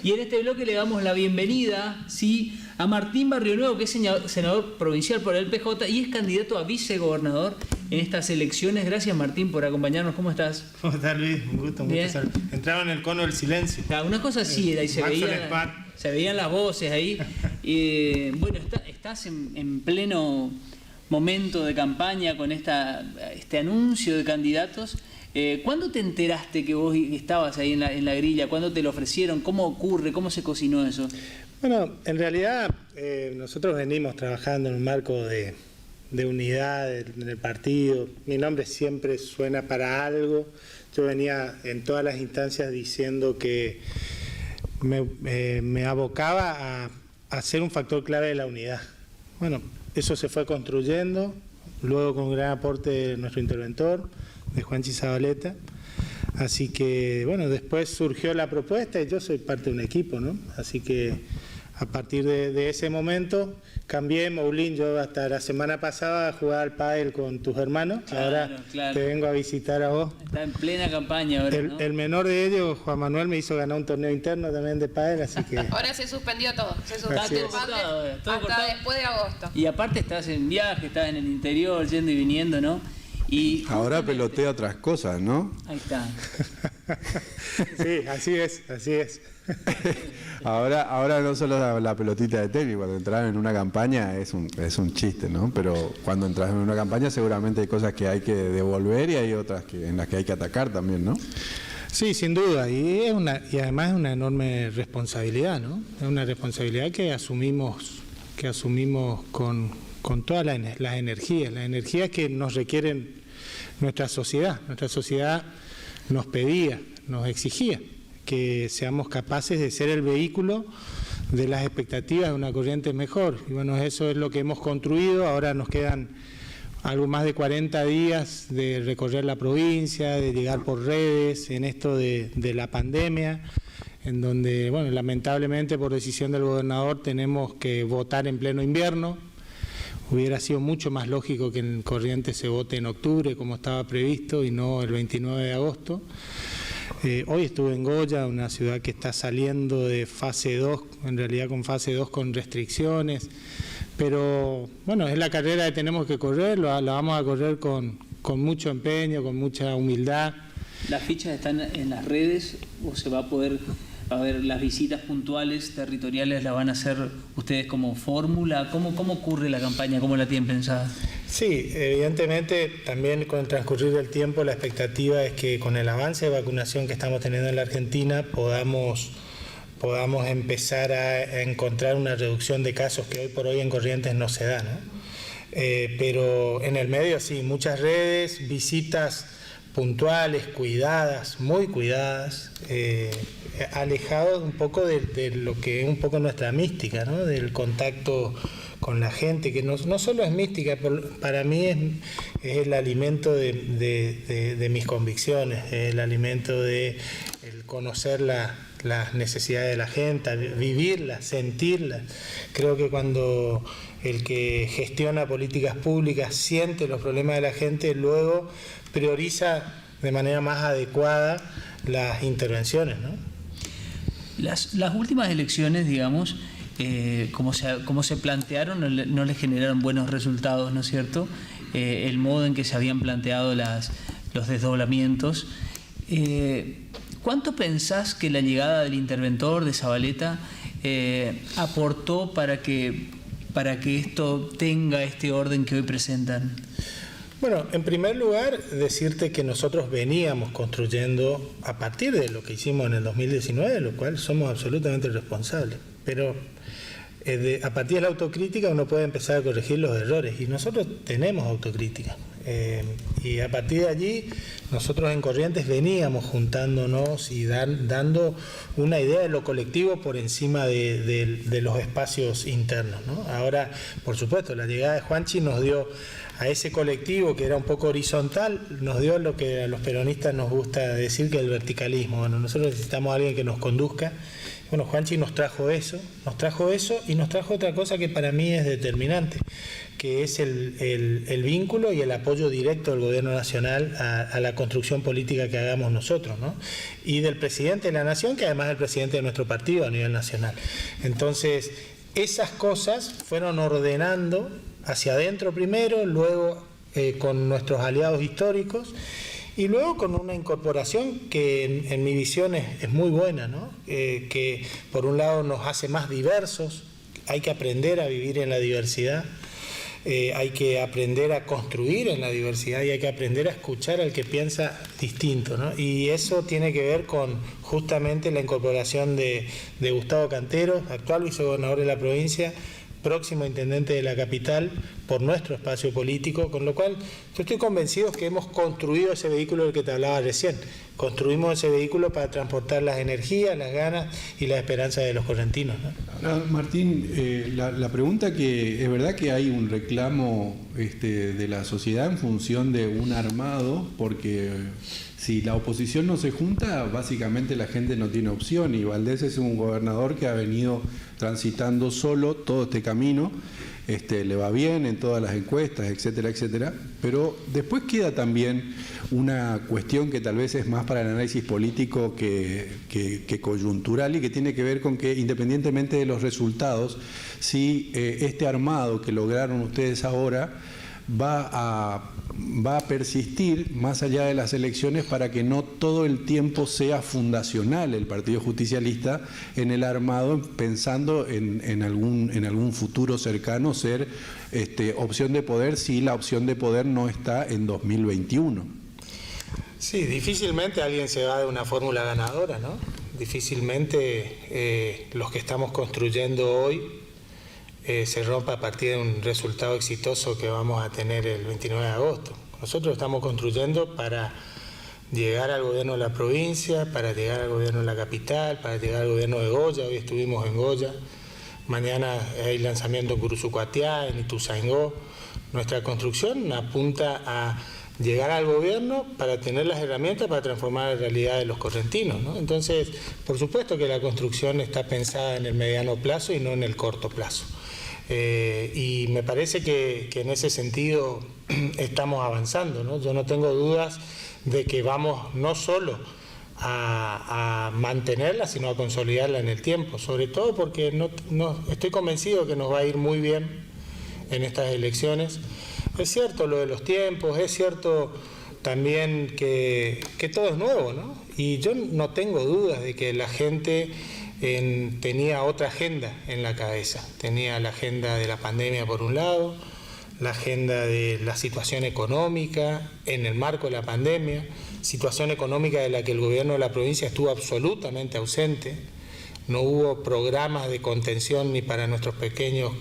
Y en este bloque le damos la bienvenida, ¿sí?, a Martín Barrionuevo, que es senador provincial por el PJ y es candidato a vicegobernador en estas elecciones. Gracias, Martín, por acompañarnos. ¿Cómo estás? ¿Cómo estás, Luis? Un gusto estar. Entraba en el cono del silencio. Claro, una cosa así era y se veían las voces ahí. Bueno, estás en pleno momento de campaña con este anuncio de candidatos. ¿Cuándo te enteraste que vos estabas ahí en la grilla? ¿Cuándo te lo ofrecieron? ¿Cómo ocurre? ¿Cómo se cocinó eso? Bueno, en realidad nosotros venimos trabajando en un marco de unidad en el partido. Mi nombre siempre suena para algo. Yo venía en todas las instancias diciendo que me abocaba a ser un factor clave de la unidad. Bueno, eso se fue construyendo, luego con gran aporte de nuestro interventor, de Juanchi Zabaleta. Así que, bueno, después surgió la propuesta y yo soy parte de un equipo, ¿no? Así que a partir de ese momento cambié, Moulín, yo hasta la semana pasada jugaba al pádel con tus hermanos, claro. Te vengo a visitar a vos. Está en plena campaña ahora, ¿no? El menor de ellos, Juan Manuel, me hizo ganar un torneo interno también de pádel, así que... Ahora se suspendió todo, hasta después de agosto. Y aparte estás en viaje, estás en el interior, yendo y viniendo, ¿no? Y ahora pelotea otras cosas, ¿no? Ahí está. Sí, así es. Ahora no solo la pelotita de tenis, cuando entras en una campaña es un chiste, ¿no? Pero cuando entras en una campaña seguramente hay cosas que hay que devolver y hay otras en las que hay que atacar también, ¿no? Sí, sin duda, y además es una enorme responsabilidad, ¿no? Es una responsabilidad que asumimos con todas las energías que nos requieren nuestra sociedad. Nuestra sociedad nos pedía, nos exigía que seamos capaces de ser el vehículo de las expectativas de una corriente mejor. Y bueno, eso es lo que hemos construido. Ahora nos quedan algo más de 40 días de recorrer la provincia, de llegar por redes en esto de la pandemia, en donde, bueno, lamentablemente por decisión del gobernador tenemos que votar en pleno invierno. Hubiera sido mucho más lógico que en Corrientes se vote en octubre, como estaba previsto, y no el 29 de agosto. Hoy estuve en Goya, una ciudad que está saliendo de fase 2, en realidad con fase 2 con restricciones, pero bueno, es la carrera que tenemos que correr, la vamos a correr con mucho empeño, con mucha humildad. ¿Las fichas están en las redes o se va a poder... A ver, las visitas puntuales, territoriales, ¿las van a hacer ustedes como fórmula? ¿Cómo ocurre la campaña? ¿Cómo la tienen pensada? Sí, evidentemente también con el transcurrir del tiempo la expectativa es que con el avance de vacunación que estamos teniendo en la Argentina podamos empezar a encontrar una reducción de casos que hoy por hoy en Corrientes no se da, ¿no? Pero en el medio sí, muchas redes, visitas puntuales, cuidadas, muy cuidadas, alejados un poco de lo que es un poco nuestra mística, ¿no? Del contacto con la gente, que no solo es mística, para mí es el alimento de mis convicciones, el alimento de el conocer las necesidades de la gente, vivirlas, sentirlas. Creo que cuando el que gestiona políticas públicas siente los problemas de la gente, luego prioriza de manera más adecuada las intervenciones, ¿no? Las últimas elecciones, digamos, como se plantearon, no les generaron buenos resultados, ¿no es cierto? El modo en que se habían planteado los desdoblamientos. ¿Cuánto pensás que la llegada del interventor de Zabaleta aportó para que esto tenga este orden que hoy presentan? Bueno, en primer lugar, decirte que nosotros veníamos construyendo a partir de lo que hicimos en el 2019, de lo cual somos absolutamente responsables. Pero a partir de la autocrítica uno puede empezar a corregir los errores y nosotros tenemos autocrítica. Y a partir de allí nosotros en Corrientes veníamos juntándonos y dando una idea de lo colectivo por encima de los espacios internos, ¿no? Ahora, por supuesto, la llegada de Juanchi nos dio a ese colectivo que era un poco horizontal, nos dio lo que a los peronistas nos gusta decir, que es el verticalismo. Bueno, nosotros necesitamos a alguien que nos conduzca Bueno, Juanchi nos trajo eso y nos trajo otra cosa que para mí es determinante, que es el vínculo y el apoyo directo del Gobierno Nacional a la construcción política que hagamos nosotros, ¿no? Y del presidente de la Nación, que además es el presidente de nuestro partido a nivel nacional. Entonces, esas cosas fueron ordenando hacia adentro primero, luego con nuestros aliados históricos, y luego con una incorporación que en mi visión es muy buena, ¿no? Que por un lado nos hace más diversos, hay que aprender a vivir en la diversidad, hay que aprender a construir en la diversidad y hay que aprender a escuchar al que piensa distinto, ¿no? Y eso tiene que ver con justamente la incorporación de Gustavo Canteros, actual vicegobernador de la provincia, próximo intendente de la capital, por nuestro espacio político, con lo cual yo estoy convencido que hemos construido ese vehículo del que te hablaba recién. Construimos ese vehículo para transportar las energías, las ganas y la esperanza de los correntinos, ¿no? Ahora, Martín, la pregunta que es verdad que hay un reclamo de la sociedad en función de un armado, porque si la oposición no se junta, básicamente la gente no tiene opción, y Valdés es un gobernador que ha venido transitando solo todo este camino, le va bien en todas las encuestas, etcétera, etcétera, pero después queda también una cuestión que tal vez es más para el análisis político que coyuntural, y que tiene que ver con que, independientemente de los resultados, si este armado que lograron ustedes ahora va a persistir más allá de las elecciones, para que no todo el tiempo sea fundacional el Partido Justicialista en el armado, pensando en algún futuro cercano ser opción de poder, si la opción de poder no está en 2021. Sí, difícilmente alguien se va de una fórmula ganadora, ¿no? Difícilmente los que estamos construyendo hoy se rompa a partir de un resultado exitoso que vamos a tener el 29 de agosto. Nosotros estamos construyendo para llegar al gobierno de la provincia, para llegar al gobierno de la capital, para llegar al gobierno de Goya. Hoy estuvimos en Goya, mañana hay lanzamiento en Curuzucuatiá, en Ituzaingó. Nuestra construcción apunta a llegar al gobierno para tener las herramientas para transformar la realidad de los correntinos, ¿no? Entonces, por supuesto que la construcción está pensada en el mediano plazo y no en el corto plazo. Y me parece que en ese sentido estamos avanzando, ¿no? Yo no tengo dudas de que vamos no solo a mantenerla, sino a consolidarla en el tiempo, sobre todo porque no estoy convencido que nos va a ir muy bien en estas elecciones. Es cierto lo de los tiempos, es cierto también que todo es nuevo, ¿no? Y yo no tengo dudas de que la gente tenía otra agenda en la cabeza. Tenía la agenda de la pandemia por un lado, la agenda de la situación económica en el marco de la pandemia, situación económica de la que el gobierno de la provincia estuvo absolutamente ausente. No hubo programas de contención ni para nuestros pequeños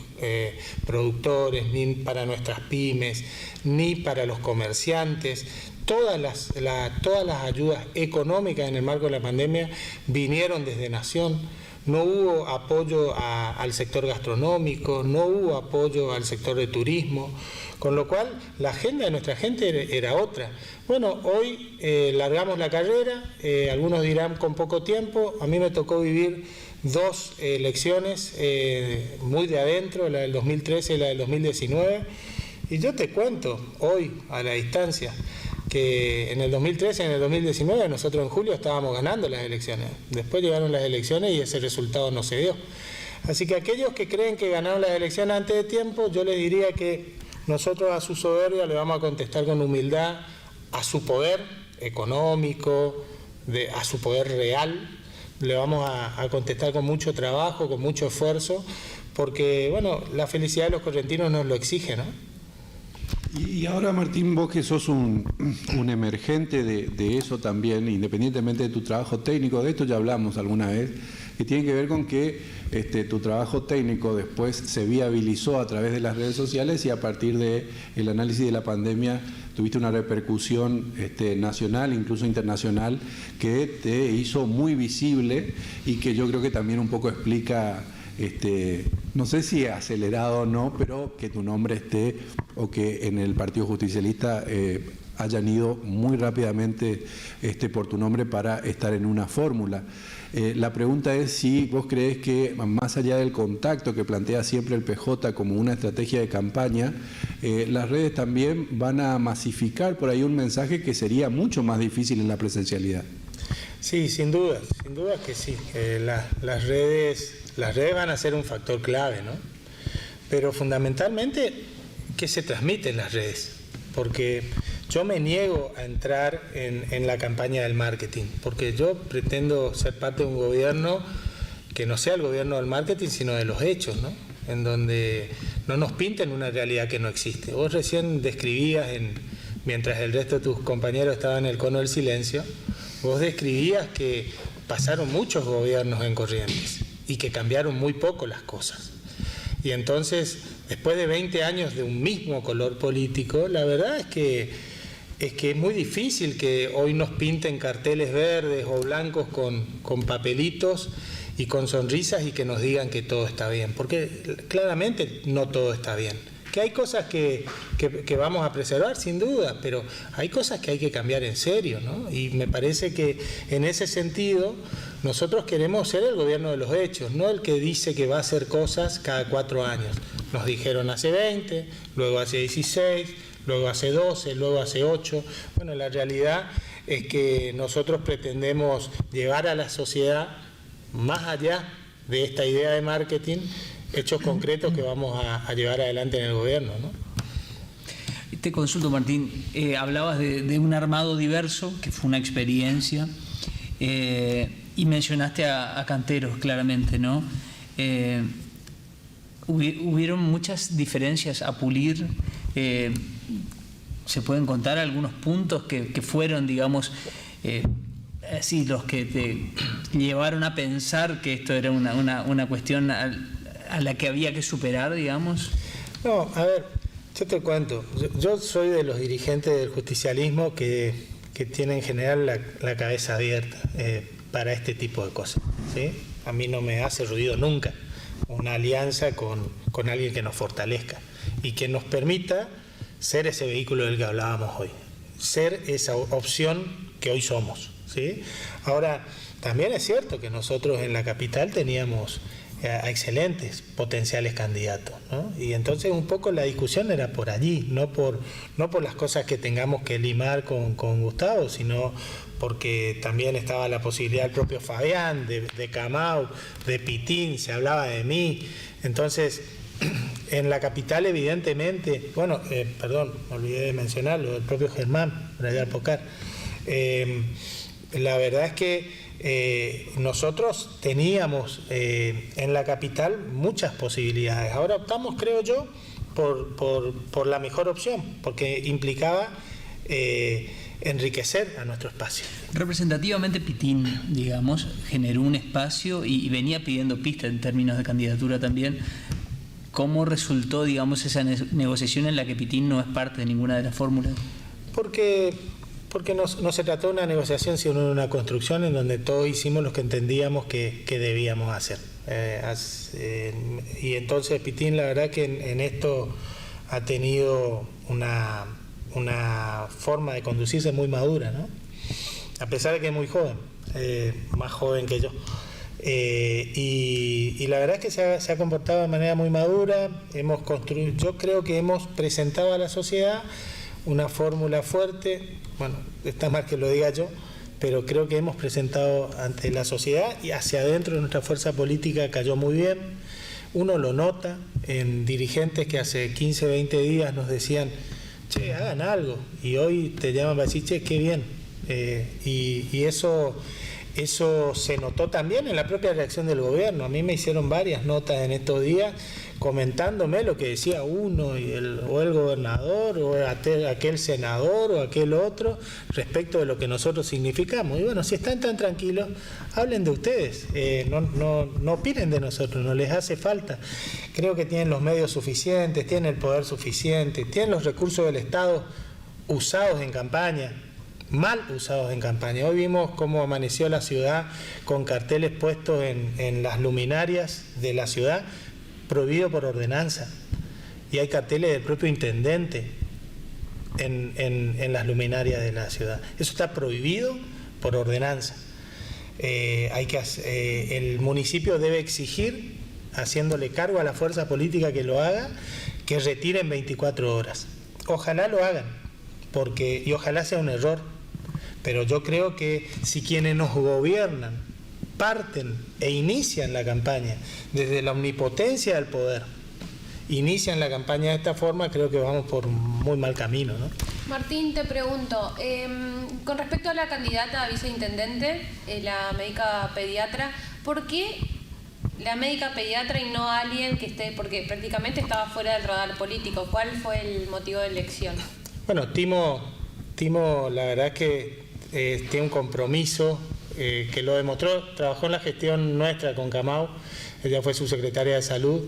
productores, ni para nuestras pymes, ni para los comerciantes. Todas las ayudas económicas en el marco de la pandemia vinieron desde Nación. No hubo apoyo al sector gastronómico, no hubo apoyo al sector de turismo, con lo cual la agenda de nuestra gente era otra. Bueno, hoy largamos la carrera, algunos dirán con poco tiempo. A mí me tocó vivir dos elecciones muy de adentro, la del 2013 y la del 2019, y yo te cuento hoy a la distancia que en el 2013 y en el 2019 nosotros en julio estábamos ganando las elecciones. Después llegaron las elecciones y ese resultado no se dio. Así que aquellos que creen que ganaron las elecciones antes de tiempo, yo les diría que nosotros a su soberbia le vamos a contestar con humildad, a su poder económico, a su poder real, le vamos a contestar con mucho trabajo, con mucho esfuerzo, porque bueno, la felicidad de los correntinos nos lo exige, ¿no? Y ahora, Martín, vos que sos un emergente de eso también, independientemente de tu trabajo técnico, de esto ya hablamos alguna vez, que tiene que ver con que tu trabajo técnico después se viabilizó a través de las redes sociales, y a partir del análisis de la pandemia tuviste una repercusión nacional, incluso internacional, que te hizo muy visible, y que yo creo que también un poco explica, no sé si acelerado o no, pero que tu nombre esté, o que en el Partido Justicialista hayan ido muy rápidamente por tu nombre para estar en una fórmula. La pregunta es si vos creés que, más allá del contacto que plantea siempre el PJ como una estrategia de campaña, las redes también van a masificar por ahí un mensaje que sería mucho más difícil en la presencialidad. Sí, sin duda que sí. Las redes van a ser un factor clave, ¿no? Pero fundamentalmente, ¿qué se transmite en las redes? Porque yo me niego a entrar en la campaña del marketing, porque yo pretendo ser parte de un gobierno que no sea el gobierno del marketing, sino de los hechos, ¿no? En donde no nos pinten una realidad que no existe. Vos recién describías, mientras el resto de tus compañeros estaban en el cono del silencio, vos describías que pasaron muchos gobiernos en Corrientes y que cambiaron muy poco las cosas. Y entonces, después de 20 años de un mismo color político, la verdad es que es muy difícil que hoy nos pinten carteles verdes o blancos con papelitos y con sonrisas y que nos digan que todo está bien, porque claramente no todo está bien. Que hay cosas que vamos a preservar, sin duda, pero hay cosas que hay que cambiar en serio, ¿no? Y me parece que en ese sentido nosotros queremos ser el gobierno de los hechos, no el que dice que va a hacer cosas cada 4 años. Nos dijeron hace 20, luego hace 16, luego hace 12, luego hace 8. Bueno, la realidad es que nosotros pretendemos llevar a la sociedad más allá de esta idea de marketing, hechos concretos que vamos a llevar adelante en el gobierno, ¿no? Te consulto, Martín, hablabas de un armado diverso, que fue una experiencia, y mencionaste a canteros claramente, ¿no? Hubieron muchas diferencias a pulir. ¿Se pueden contar algunos puntos que fueron, digamos, así los que te llevaron a pensar que esto era una cuestión a la que había que superar, digamos? No, a ver, yo te cuento. Yo soy de los dirigentes del justicialismo que tienen en general la cabeza abierta para este tipo de cosas, ¿sí? A mí no me hace ruido nunca una alianza con alguien que nos fortalezca y que nos permita ser ese vehículo del que hablábamos hoy, ser esa opción que hoy somos, ¿sí? Ahora, también es cierto que nosotros en la capital teníamos a excelentes potenciales candidatos, ¿no? Y entonces un poco la discusión era por allí, no por las cosas que tengamos que limar con Gustavo, sino porque también estaba la posibilidad del propio Fabián, de Camau, de Pitín, se hablaba de mí. Entonces, en la capital evidentemente, bueno, perdón, me olvidé de mencionarlo, del propio Germán, Brayar Pocar. La verdad es que nosotros teníamos en la capital muchas posibilidades. Ahora optamos, creo yo, por la mejor opción, porque implicaba enriquecer a nuestro espacio. Representativamente Pitín, digamos, generó un espacio y venía pidiendo pista en términos de candidatura también. ¿Cómo resultó, digamos, esa negociación en la que Pitín no es parte de ninguna de las fórmulas? Porque no se trató de una negociación, sino de una construcción en donde todos hicimos lo que entendíamos que debíamos hacer. Y entonces Pitín, la verdad que en esto ha tenido una forma de conducirse muy madura, ¿no? A pesar de que es muy joven, más joven que yo. Y la verdad es que se ha comportado de manera muy madura. Yo creo que hemos presentado a la sociedad una fórmula fuerte. Bueno, está mal que lo diga yo, pero creo que hemos presentado ante la sociedad y hacia adentro de nuestra fuerza política cayó muy bien. Uno lo nota en dirigentes que hace 15, 20 días nos decían, che, hagan algo, y hoy te llaman para decir, che, qué bien. Y eso se notó también en la propia reacción del gobierno. A mí me hicieron varias notas en estos días comentándome lo que decía uno, o el gobernador, o aquel senador, o aquel otro, respecto de lo que nosotros significamos. Y bueno, si están tan tranquilos, hablen de ustedes, no opinen de nosotros, no les hace falta. Creo que tienen los medios suficientes, tienen el poder suficiente, tienen los recursos del Estado usados en campaña, mal usados en campaña. Hoy vimos cómo amaneció la ciudad con carteles puestos en las luminarias de la ciudad, prohibido por ordenanza, y hay carteles del propio intendente en las luminarias de la ciudad. Eso está prohibido por ordenanza. El municipio debe exigir, haciéndole cargo a la fuerza política que lo haga, que retiren 24 horas. Ojalá lo hagan, y ojalá sea un error, pero yo creo que si quienes nos gobiernan parten e inician la campaña desde la omnipotencia del poder, inician la campaña de esta forma, creo que vamos por muy mal camino, ¿no? Martín, te pregunto, con respecto a la candidata a viceintendente, la médica pediatra, ¿por qué la médica pediatra y no alguien que esté, porque prácticamente estaba fuera del radar político? ¿Cuál fue el motivo de elección? Bueno, Timo la verdad es que tiene un compromiso que lo demostró, trabajó en la gestión nuestra con Camau, ella fue subsecretaria de Salud,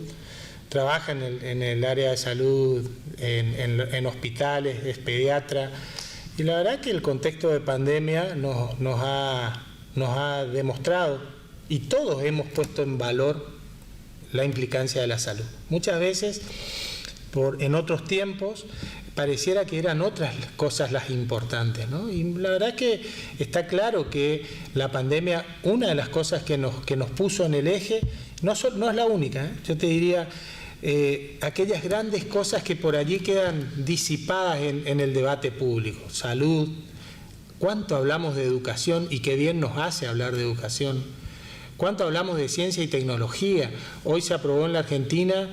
trabaja en el área de salud, en hospitales, es pediatra, y la verdad que el contexto de pandemia nos ha demostrado, y todos hemos puesto en valor la implicancia de la salud. Muchas veces, en otros tiempos, pareciera que eran otras cosas las importantes, ¿no? Y la verdad es que está claro que la pandemia, una de las cosas que nos puso en el eje, no es la única, yo te diría, aquellas grandes cosas que por allí quedan disipadas en el debate público. Salud, cuánto hablamos de educación y qué bien nos hace hablar de educación, cuánto hablamos de ciencia y tecnología. Hoy se aprobó en la Argentina,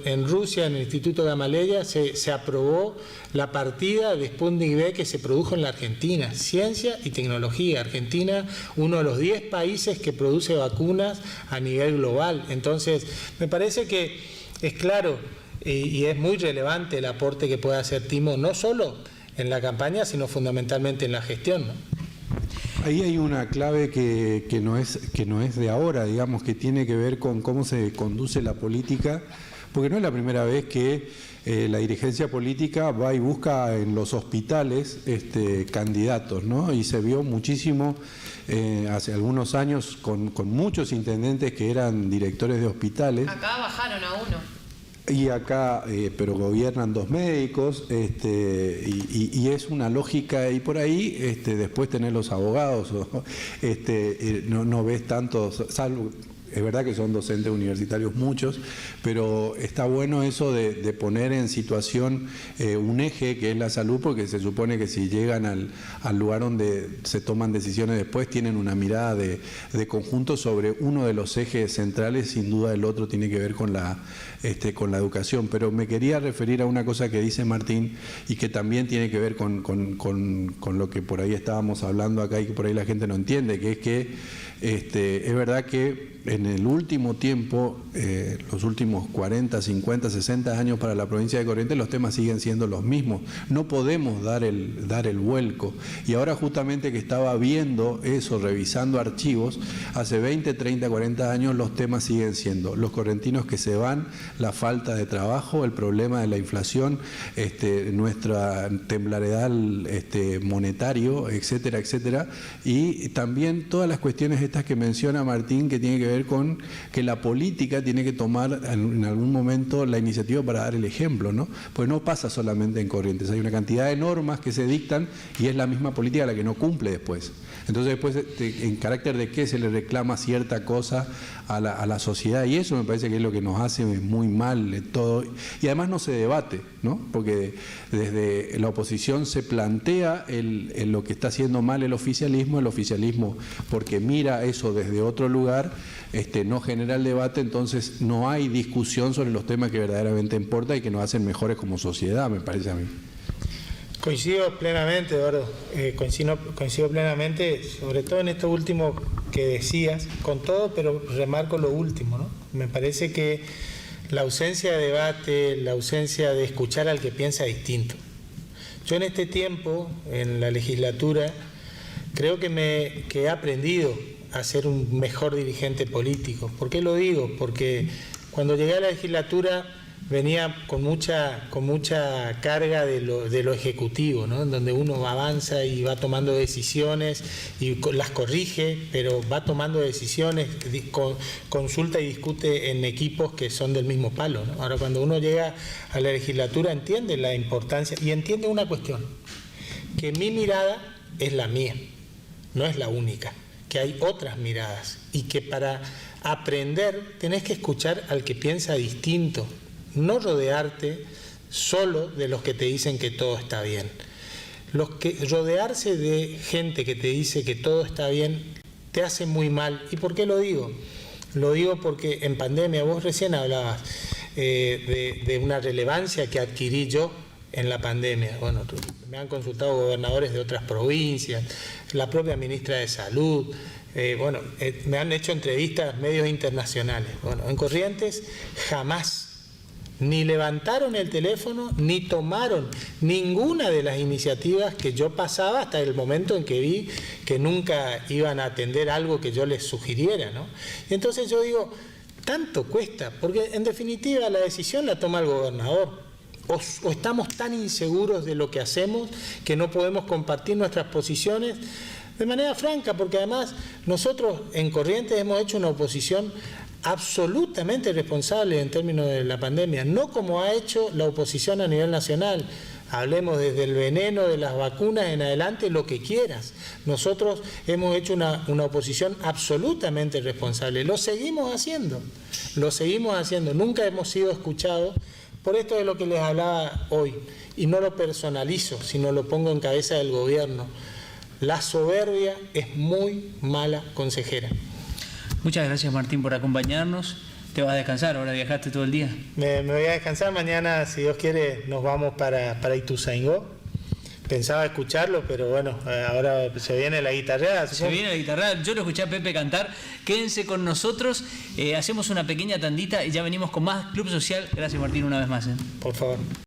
en Rusia, en el Instituto Gamaleya, se aprobó la partida de Sputnik V que se produjo en la Argentina, ciencia y tecnología. Argentina, uno de los 10 países que produce vacunas a nivel global. Entonces, me parece que es claro y es muy relevante el aporte que puede hacer Timo, no solo en la campaña, sino fundamentalmente en la gestión, ¿no? Ahí hay una clave que no es de ahora, digamos, que tiene que ver con cómo se conduce la política, porque no es la primera vez que la dirigencia política va y busca en los hospitales candidatos, ¿no? Y se vio muchísimo hace algunos años con muchos intendentes que eran directores de hospitales. Acá bajaron a uno. Y acá, pero gobiernan 2 médicos, y es una lógica, y por ahí después tener los abogados, no ves tantos, salvo, es verdad que son docentes universitarios muchos, pero está bueno eso de poner en situación un eje que es la salud, porque se supone que si llegan al lugar donde se toman decisiones después, tienen una mirada de conjunto sobre uno de los ejes centrales. Sin duda el otro tiene que ver con la educación. Pero me quería referir a una cosa que dice Martín y que también tiene que ver con lo que por ahí estábamos hablando acá y que por ahí la gente no entiende, que es que es verdad que en el último tiempo, los últimos 40, 50, 60 años para la provincia de Corrientes, los temas siguen siendo los mismos. No podemos dar el vuelco. Y ahora justamente que estaba viendo eso, revisando archivos, hace 20, 30, 40 años los temas siguen siendo los correntinos que se van, la falta de trabajo, el problema de la inflación, nuestra temblariedad monetario, etcétera, etcétera. Y también todas las cuestiones estas que menciona Martín, que tiene que ver con que la política tiene que tomar en algún momento la iniciativa para dar el ejemplo, ¿no? Pues no pasa solamente en Corrientes, hay una cantidad de normas que se dictan y es la misma política la que no cumple después. Entonces después, en carácter de qué se le reclama cierta cosa a la sociedad, y eso me parece que es lo que nos hace muy mal todo, y además no se debate, ¿no? Porque desde la oposición se plantea lo que está haciendo mal el oficialismo porque mira eso desde otro lugar, no genera el debate, entonces no hay discusión sobre los temas que verdaderamente importan y que nos hacen mejores como sociedad, me parece a mí. Coincido plenamente, Eduardo, coincido plenamente, sobre todo en esto último que decías, con todo, pero remarco lo último, ¿no? Me parece que la ausencia de debate, la ausencia de escuchar al que piensa distinto. Yo en este tiempo, en la legislatura, creo que he aprendido a ser un mejor dirigente político. ¿Por qué lo digo? Porque cuando llegué a la legislatura venía con mucha carga de lo ejecutivo, ¿no? En donde uno avanza y va tomando decisiones y las corrige, pero va tomando decisiones, consulta y discute en equipos que son del mismo palo, ¿no? Ahora, cuando uno llega a la legislatura, entiende la importancia y entiende una cuestión, que mi mirada es la mía, no es la única, que hay otras miradas y que para aprender tenés que escuchar al que piensa distinto, no rodearte solo de los que te dicen que todo está bien. Rodearse de gente que te dice que todo está bien te hace muy mal. ¿Y por qué lo digo? Lo digo porque en pandemia, vos recién hablabas de una relevancia que adquirí yo en la pandemia. Bueno, me han consultado gobernadores de otras provincias, la propia ministra de Salud, me han hecho entrevistas medios internacionales. Bueno, en Corrientes jamás ni levantaron el teléfono ni tomaron ninguna de las iniciativas que yo pasaba hasta el momento en que vi que nunca iban a atender algo que yo les sugiriera, ¿no? Y entonces yo digo, tanto cuesta, porque en definitiva la decisión la toma el gobernador. O estamos tan inseguros de lo que hacemos que no podemos compartir nuestras posiciones de manera franca, porque además nosotros en Corrientes hemos hecho una oposición absolutamente responsable en términos de la pandemia, no como ha hecho la oposición a nivel nacional. Hablemos desde el veneno de las vacunas en adelante, lo que quieras. Nosotros hemos hecho una oposición absolutamente responsable. Lo seguimos haciendo, nunca hemos sido escuchados. Por esto es lo que les hablaba hoy, y no lo personalizo, sino lo pongo en cabeza del gobierno. La soberbia es muy mala consejera. Muchas gracias, Martín, por acompañarnos. ¿Te vas a descansar? Ahora viajaste todo el día. Me voy a descansar. Mañana, si Dios quiere, nos vamos para Ituzaingó. Pensaba escucharlo, pero bueno, ahora se viene la guitarreada. Se viene la guitarreada. Yo lo escuché a Pepe cantar. Quédense con nosotros. Hacemos una pequeña tandita y ya venimos con más Club Social. Gracias, Martín, una vez más. Por favor.